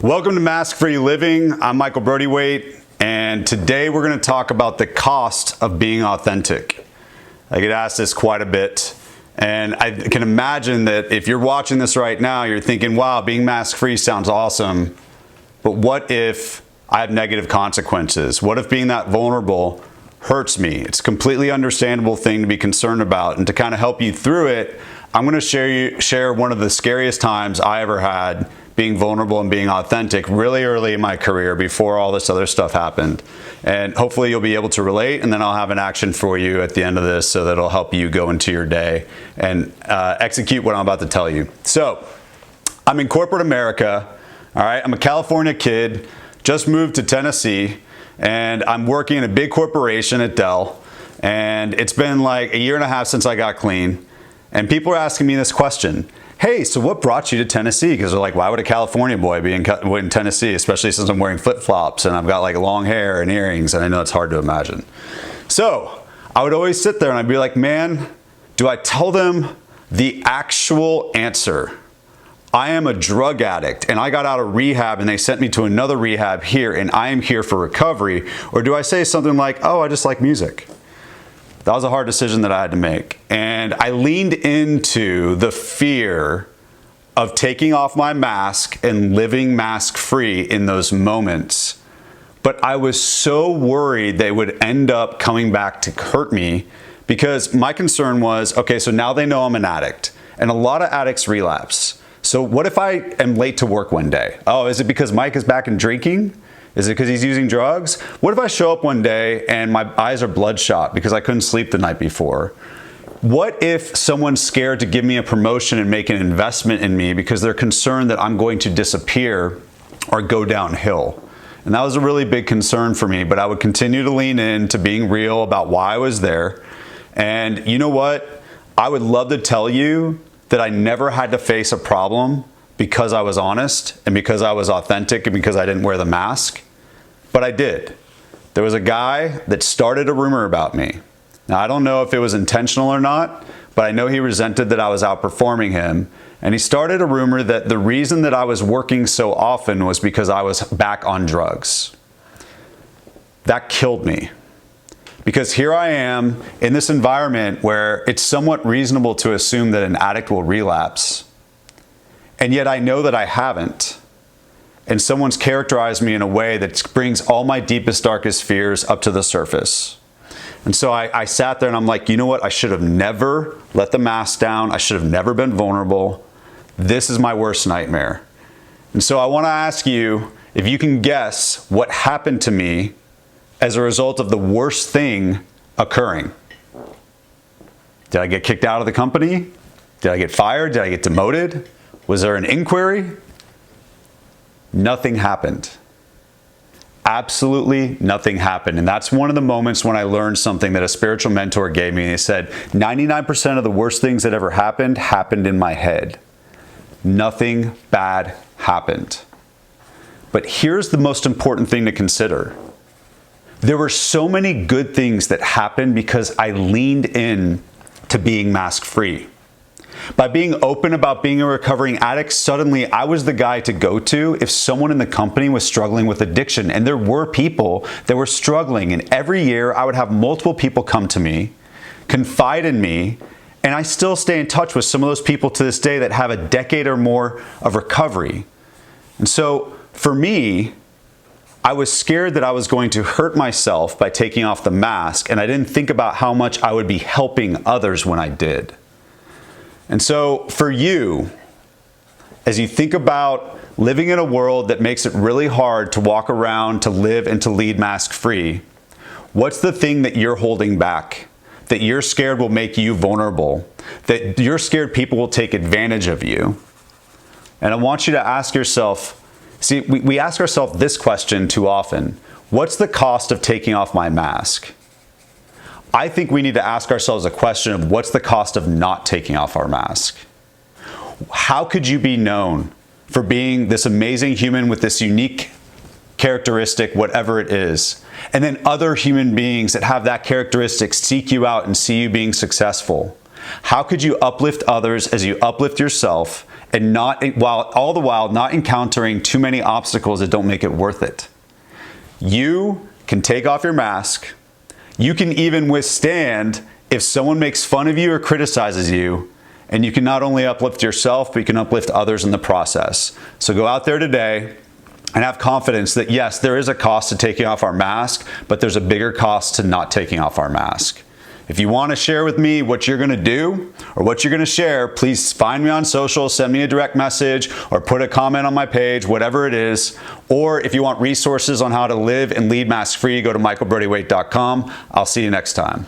Welcome to Mask Free Living. I'm Michael Brody-Waite, and today we're going to talk about the cost of being authentic. I get asked this quite a bit, and I can imagine that if you're watching this right now, you're thinking, wow, being mask free sounds awesome, but what if I have negative consequences? What if being that vulnerable hurts me? It's a completely understandable thing to be concerned about, and to kind of help you through it, I'm going to share one of the scariest times I ever had being vulnerable and being authentic really early in my career before all this other stuff happened. And hopefully you'll be able to relate, and then I'll have an action for you at the end of this so that it'll help you go into your day and execute what I'm about to tell you. So I'm in corporate America, all right? I'm a California kid, just moved to Tennessee, and I'm working in a big corporation at Dell, and it's been like a year and a half since I got clean, and people are asking me this question. Hey, so what brought you to Tennessee? Because they're like, why would a California boy be in Tennessee, especially since I'm wearing flip-flops and I've got like long hair and earrings, and I know it's hard to imagine. So I would always sit there and I'd be like, man, do I tell them the actual answer? I am a drug addict and I got out of rehab and they sent me to another rehab here and I am here for recovery. Or do I say something like, oh, I just like music? That was a hard decision that I had to make. And I leaned into the fear of taking off my mask and living mask free in those moments. But I was so worried they would end up coming back to hurt me, because my concern was, okay, so now they know I'm an addict, and a lot of addicts relapse. So what if I am late to work one day? Oh, is it because Mike is back in drinking? Is it because he's using drugs? What if I show up one day and my eyes are bloodshot because I couldn't sleep the night before? What if someone's scared to give me a promotion and make an investment in me because they're concerned that I'm going to disappear or go downhill? And that was a really big concern for me, but I would continue to lean into being real about why I was there. And you know what? I would love to tell you that I never had to face a problem because I was honest and because I was authentic and because I didn't wear the mask. But I did. There was a guy that started a rumor about me. Now, I don't know if it was intentional or not, but I know he resented that I was outperforming him. And he started a rumor that the reason that I was working so often was because I was back on drugs. That killed me. Because here I am in this environment where it's somewhat reasonable to assume that an addict will relapse. And yet I know that I haven't. And someone's characterized me in a way that brings all my deepest, darkest fears up to the surface. And so I sat there and I'm like, you know what? I should have never let the mask down. I should have never been vulnerable. This is my worst nightmare. And so I want to ask you if you can guess what happened to me as a result of the worst thing occurring. Did I get kicked out of the company? Did I get fired? Did I get demoted? Was there an inquiry? Nothing happened. Absolutely nothing happened. And that's one of the moments when I learned something that a spiritual mentor gave me. He said, 99% of the worst things that ever happened in my head. Nothing bad happened. But here's the most important thing to consider. There were so many good things that happened because I leaned in to being mask free. By being open about being a recovering addict, suddenly I was the guy to go to if someone in the company was struggling with addiction. And there were people that were struggling. And every year I would have multiple people come to me, confide in me, and I still stay in touch with some of those people to this day that have a decade or more of recovery. And so for me, I was scared that I was going to hurt myself by taking off the mask, and I didn't think about how much I would be helping others when I did. And so for you, as you think about living in a world that makes it really hard to walk around, to live, and to lead mask-free, what's the thing that you're holding back, that you're scared will make you vulnerable, that you're scared people will take advantage of you? And I want you to ask yourself, see, we ask ourselves this question too often. What's the cost of taking off my mask? I think we need to ask ourselves a question of what's the cost of not taking off our mask? How could you be known for being this amazing human with this unique characteristic, whatever it is, and then other human beings that have that characteristic seek you out and see you being successful? How could you uplift others as you uplift yourself and all the while not encountering too many obstacles that don't make it worth it. You can take off your mask. You can even withstand if someone makes fun of you or criticizes you, and you can not only uplift yourself, but you can uplift others in the process. So go out there today and have confidence that yes, there is a cost to taking off our mask, but there's a bigger cost to not taking off our mask. If you want to share with me what you're going to do or what you're going to share, please find me on social, send me a direct message, or put a comment on my page, whatever it is. Or if you want resources on how to live and lead mask-free, go to michaelbrodywaite.com. I'll see you next time.